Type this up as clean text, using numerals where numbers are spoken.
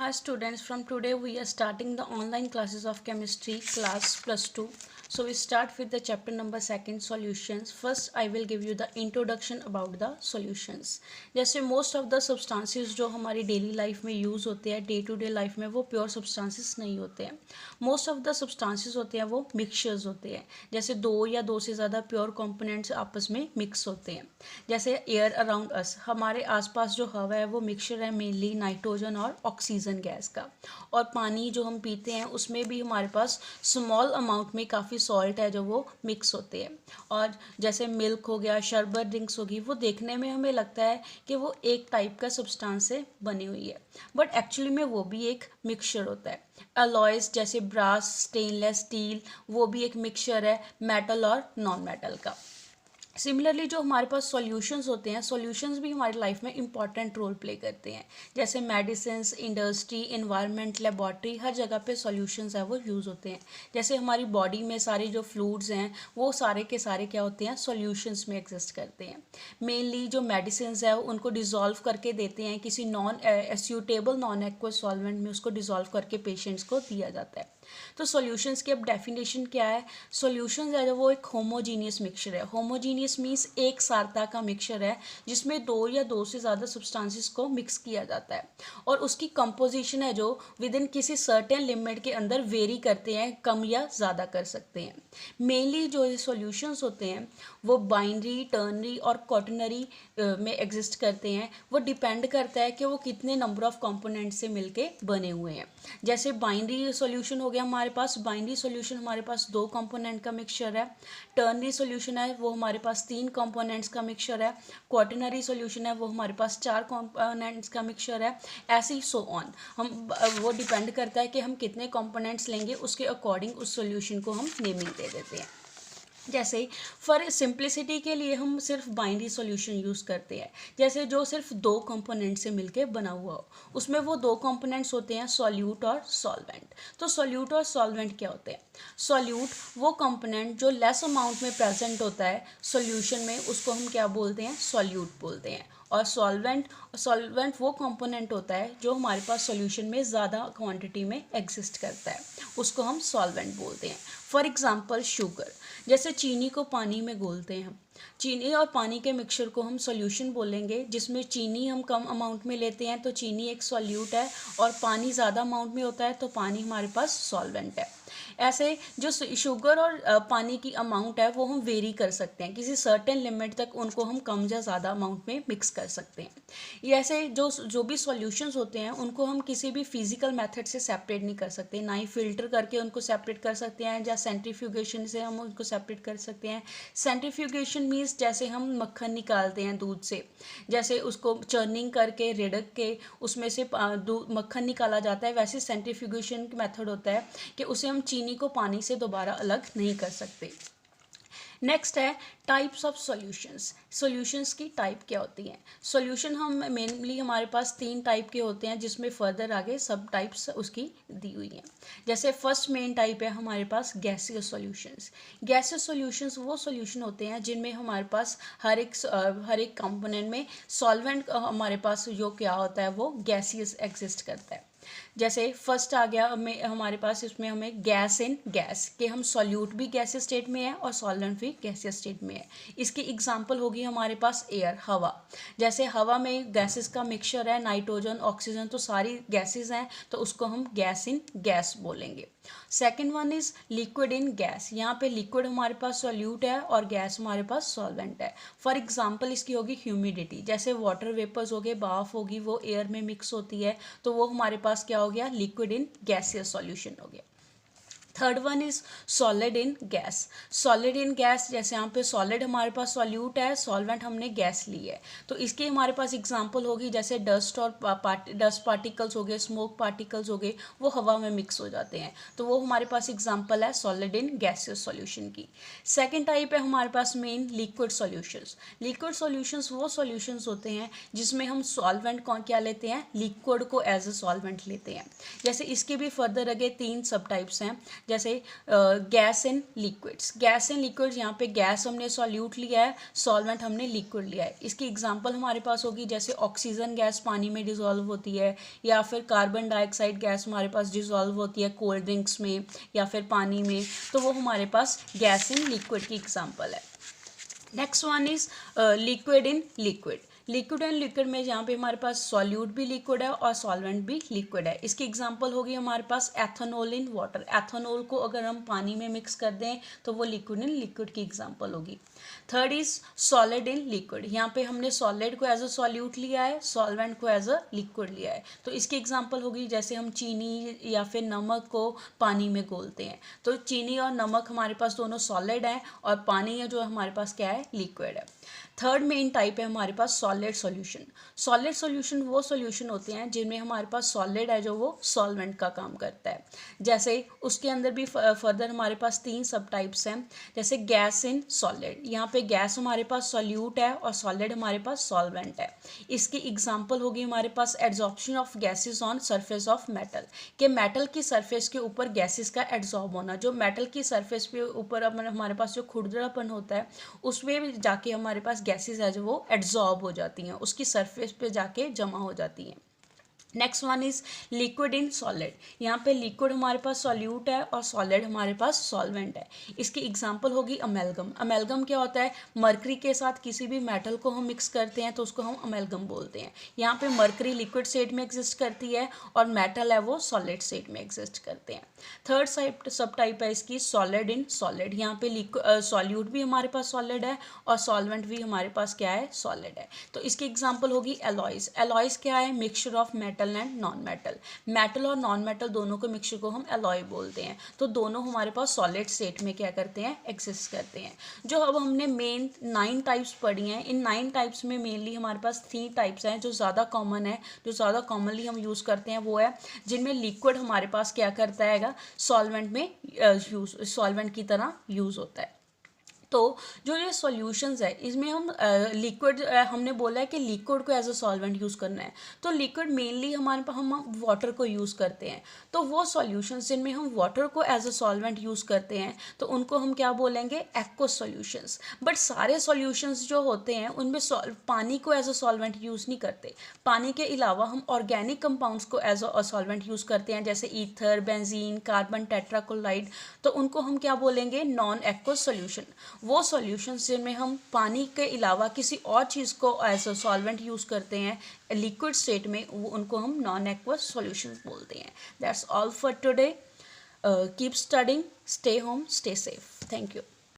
Hi students, from today we are starting the online classes of chemistry class +2. So we start with the chapter number 2 solutions. First I will give you the introduction about the solutions. जैसे most of the substances जो हमारी daily life में use होते हैं day to day life में वो pure substances नहीं होते हैं. Most of the substances होते हैं वो mixtures होते हैं. जैसे दो या दो से ज़्यादा pure components आपस में mix होते हैं. जैसे air around us, हमारे आसपास जो हवा है वो mixture है mainly नाइट्रोजन और ऑक्सीजन गैस का. और पानी जो हम पीते हैं उसमें भी हमारे पास स्मॉल अमाउंट में काफ़ी सॉल्ट है जो वो मिक्स होते हैं. और जैसे मिल्क हो गया, शरबत ड्रिंक्स होगी, वो देखने में हमें लगता है कि वो एक टाइप का सब्सटेंस से बनी हुई है, बट एक्चुअली में वो भी एक मिक्सचर होता है. अलॉयज जैसे ब्रास, स्टेनलेस स्टील, वो भी एक मिक्सचर है मेटल और नॉन मेटल का. सिमिलरली जो हमारे पास सॉल्यूशंस होते हैं, सॉल्यूशंस भी हमारी लाइफ में इंपॉर्टेंट रोल प्ले करते हैं. जैसे मेडिसिन्स, इंडस्ट्री, इन्वायरमेंट, लेबॉर्ट्री, हर जगह पे सॉल्यूशंस है वो यूज़ होते हैं. जैसे हमारी बॉडी में सारी जो फ्लूइड्स हैं वो सारे के सारे क्या होते हैं, सॉल्यूशंस में एग्जिस्ट करते हैं. मेनली जो मेडिसिन्स है उनको डिज़ोल्व करके देते हैं किसी सूटेबल नॉन एक्वस सॉल्वेंट में, उसको डिज़ोल्व करके पेशेंट्स को दिया जाता है. तो सॉल्यूशंस की अब डेफिनेशन क्या है. सॉल्यूशंस है जो वो एक होमोजीनियस मिक्सचर है. होमोजीनियस मीन्स एक सारता का मिक्सचर है जिसमें दो या दो से ज़्यादा सब्सटेंसेस को मिक्स किया जाता है और उसकी कंपोजिशन है जो विद इन किसी सर्टेन लिमिट के अंदर वेरी करते हैं, कम या ज़्यादा कर सकते हैं. मेनली जो ये सॉल्यूशंस होते हैं वो बाइनरी, टर्नरी और क्वाटरनरी में एग्जिस्ट करते हैं. वो डिपेंड करता है कि वो कितने नंबर ऑफ कंपोनेंट से मिलके बने हुए हैं. जैसे बाइनरी सॉल्यूशन हो गया हमारे पास, बाइनरी सॉल्यूशन हमारे पास दो कंपोनेंट का मिक्सचर है. टर्नरी सॉल्यूशन है वो हमारे पास तीन कंपोनेंट्स का मिक्सचर है. क्वाटरनरी सॉल्यूशन है वो हमारे पास चार कंपोनेंट्स का मिक्सचर है. ऐसे ही सो ऑन. हम वो डिपेंड करता है कि हम कितने कंपोनेंट्स लेंगे, उसके अकॉर्डिंग उस सॉल्यूशन को हम नेमिंग दे देते हैं. जैसे फॉर सिंप्लिसिटी के लिए हम सिर्फ बाइनरी सॉल्यूशन यूज़ करते हैं. जैसे जो सिर्फ दो कंपोनेंट से मिलके बना हुआ हो, उसमें वो दो कंपोनेंट्स होते हैं सॉल्यूट और सॉल्वेंट. तो सॉल्यूट और सॉल्वेंट क्या होते हैं. सॉल्यूट वो कंपोनेंट जो लेस अमाउंट में प्रेजेंट होता है सॉल्यूशन में, उसको हम क्या बोलते हैं, सॉल्यूट बोलते हैं. और सॉल्वेंट वो कंपोनेंट होता है जो हमारे पास सॉल्यूशन में ज़्यादा क्वांटिटी में एग्जिस्ट करता है, उसको हम सॉल्वेंट बोलते हैं. For example sugar. जैसे चीनी को पानी में घोलते हैं हम, चीनी और पानी के मिक्सचर को हम सॉल्यूशन बोलेंगे. जिसमें चीनी हम कम अमाउंट में लेते हैं तो चीनी एक सॉल्यूट है, और पानी ज़्यादा अमाउंट में होता है तो पानी हमारे पास सॉल्वेंट है. ऐसे जो शुगर और पानी की अमाउंट है वो हम वेरी कर सकते हैं, किसी सर्टेन लिमिट तक उनको हम कम या ज़्यादा अमाउंट में मिक्स कर सकते हैं. ये ऐसे जो भी सॉल्यूशंस होते हैं उनको हम किसी भी फिजिकल मेथड से सेपरेट नहीं कर सकते. ना ही फिल्टर करके उनको सेपरेट कर सकते हैं, या सेंट्रीफ्यूगेशन से हम उनको सेपरेट कर सकते हैं. सेंट्रीफ्यूगेशन मीन्स जैसे हम मक्खन निकालते हैं दूध से, जैसे उसको चर्निंग करके रिड़क के उसमें से मक्खन निकाला जाता है, वैसे सेंट्रीफ्यूगेशन मेथड होता है कि उसे हम चीनी को पानी से दोबारा अलग नहीं कर सकते. नेक्स्ट है टाइप्स ऑफ सॉल्यूशंस. सॉल्यूशंस की टाइप क्या होती हैं. सॉल्यूशन हम मेनली हमारे पास तीन टाइप के होते हैं, जिसमें फर्दर आगे सब टाइप्स उसकी दी हुई हैं. जैसे फर्स्ट मेन टाइप है हमारे पास गैसियस सॉल्यूशंस. गैसियस सॉल्यूशंस वो सॉल्यूशन होते हैं जिनमें हमारे पास हर एक कंपोनेंट में सॉल्वेंट हमारे पास जो क्या होता है वो गैसियस एग्जिस्ट करता है. जैसे फर्स्ट आ गया हमारे पास, इसमें हमें गैस इन गैस के हम सॉल्यूट भी गैसियस स्टेट में है और सॉल्वेंट भी गैसियस स्टेट में है. इसकी एग्जांपल होगी हमारे पास एयर, हवा. जैसे हवा में गैसेस का मिक्सचर है, नाइट्रोजन, ऑक्सीजन, तो सारी गैसेस हैं तो उसको हम गैस इन गैस बोलेंगे. Second one is liquid in gas. यहाँ पे लिक्विड हमारे पास सॉल्यूट है और गैस हमारे पास सॉल्वेंट है. फॉर एग्जांपल इसकी होगी ह्यूमिडिटी. जैसे वाटर वेपर्स हो गए, भाप होगी, वो एयर में मिक्स होती है तो वो हमारे पास क्या हो गया, लिक्विड इन गैसियस सॉल्यूशन हो गया. Third one is solid in gas. Solid in gas, जैसे यहाँ पे सॉलिड हमारे पास सॉल्यूट है, सॉल्वेंट हमने गैस ली है, तो इसके हमारे पास एग्जांपल होगी जैसे डस्ट और डस्ट पार्टिकल्स हो गए, स्मोक पार्टिकल्स हो गए, वो हवा में मिक्स हो जाते हैं, तो वो हमारे पास एग्जांपल है सॉलिड इन गैसियस सॉल्यूशन की. सेकेंड टाइप है हमारे पास main liquid solutions. Liquid solutions वो सॉल्यूशंस होते हैं जिसमें हम सॉल्वेंट को क्या लेते हैं, लिक्विड को एज ए सॉल्वेंट लेते हैं. जैसे इसके भी फर्दर आगे तीन सब टाइप्स हैं. जैसे gas and liquids, gas and liquids, यहाँ पे गैस हमने सॉल्यूट लिया है, सॉल्वेंट हमने लिक्विड लिया है। इसकी एग्जांपल हमारे पास होगी जैसे ऑक्सीजन गैस पानी में डिसॉल्व होती है, या फिर कार्बन डाइऑक्साइड गैस हमारे पास डिसॉल्व होती है कोल्ड ड्रिंक्स में या फिर पानी में, तो वो हमारे पास गैस इन लिक्विड की एग्जांपल है। Next one is liquid in liquid. Liquid and liquid में यहाँ पे हमारे पास सॉल्यूट भी लिक्विड है और सॉल्वेंट भी लिक्विड है। इसकी एग्जांपल होगी हमारे पास एथेनॉल इन वाटर। एथेनॉल को अगर हम पानी में मिक्स कर दें तो वो लिक्विड इन लिक्विड की एग्जांपल होगी। Third is solid in liquid. यहाँ पे हमने सॉलिड को एज अ सॉल्यूट लिया है, सॉल्वेंट को एज अ लिक्विड लिया है। तो इसकी एग्जांपल होगी जैसे हम चीनी या फिर नमक को पानी में घोलते हैं, तो चीनी और नमक हमारे पास दोनों सॉलिड हैं और पानी है जो हमारे पास क्या है, लिक्विड है। थर्ड मेन टाइप है हमारे पास सॉलिड सॉल्यूशन। सॉलिड सॉल्यूशन वो सॉल्यूशन होते हैं जिनमें हमारे पास सॉलिड है जो वो सॉल्वेंट का काम करता है। जैसे उसके अंदर भी फर्दर हमारे पास 3 सब टाइप्स हैं, जैसे गैस इन सॉलिड। यहाँ पे गैस हमारे पास सॉल्यूट है और सॉलिड हमारे पास सॉल्वेंट है। इसकी एग्जांपल होगी हमारे पास adsorption of gases on surface of metal, कि मेटल की सरफेस के ऊपर गैसेस का एड्जॉर्ब होना। जो मेटल की सरफेस पे ऊपर हमारे पास जो खुरदरापन होता है उसमें जाके हमारे पास गैसेस है जो वो एड्जॉर्ब हो जाती हैं, उसकी सरफेस पे जाके जमा हो जाती हैं। Next one is liquid in solid. यहाँ पे लिक्विड हमारे पास सॉल्यूट है और सॉलिड हमारे पास सॉल्वेंट है। इसकी एग्जांपल होगी अमेलगम। अमेलगम क्या होता है, मरकरी के साथ किसी भी मेटल को हम मिक्स करते हैं तो उसको हम अमेलगम बोलते हैं। यहाँ पे मरकरी लिक्विड स्टेट में एग्जिस्ट करती है और मेटल है वो सॉलिड स्टेट में एग्जिस्ट करते हैं। थर्ड सब टाइप है इसकी सॉलिड इन सॉलिड। यहाँ पे सॉल्यूट भी हमारे पास सॉलिड है और सॉल्वेंट भी हमारे पास क्या है, सॉलिड है। तो इसकी एग्जांपल होगी एलॉयज। एलॉयज क्या है, mixture of metal and non metal. Metal और नॉन मेटल दोनों के मिक्सचर को हम एलॉय बोलते हैं। तो दोनों हमारे पास सॉलिड स्टेट में क्या करते हैं, एग्जिस्ट करते हैं। जो अब हमने मेन 9 टाइप्स पढ़ी हैं, इन 9 टाइप्स में मेनली हमारे पास 3 टाइप्स हैं जो ज़्यादा कॉमन है, जो ज़्यादा कॉमनली हम यूज़ करते हैं। वो है जिनमें लिक्विड हमारे पास क्या करता है, सॉल्वेंट में सॉल्वेंट की तरह यूज़ होता है। तो जो ये सॉल्यूशंस है इसमें हम लिक्विड हमने बोला है कि लिक्विड को एज अ सॉल्वेंट यूज़ करना है, तो लिक्विड मेनली हमारे पास हम वाटर को यूज़ करते हैं। तो वो सॉल्यूशंस जिनमें हम वाटर को एज अ सॉल्वेंट यूज़ करते हैं तो उनको हम क्या बोलेंगे, एक्वस सॉल्यूशंस। बट सारे सॉल्यूशंस जो होते हैं उनमें पानी को एज अ सॉल्वेंट यूज़ नहीं करते। पानी के अलावा हम ऑर्गेनिक कंपाउंड्स को एज अ सॉल्वेंट यूज़ करते हैं, जैसे ईथर, बेंजीन, कार्बन टेट्राक्लोराइड। तो उनको हम क्या बोलेंगे, नॉन एक्वस सॉल्यूशन। वो सॉल्यूशंस जिनमें हम पानी के अलावा किसी और चीज़ को एज अ सॉल्वेंट यूज़ करते हैं लिक्विड स्टेट में, वो उनको हम नॉन एक्वस सॉल्यूशंस बोलते हैं। That's all for today. Keep studying, stay home, stay safe. Thank you.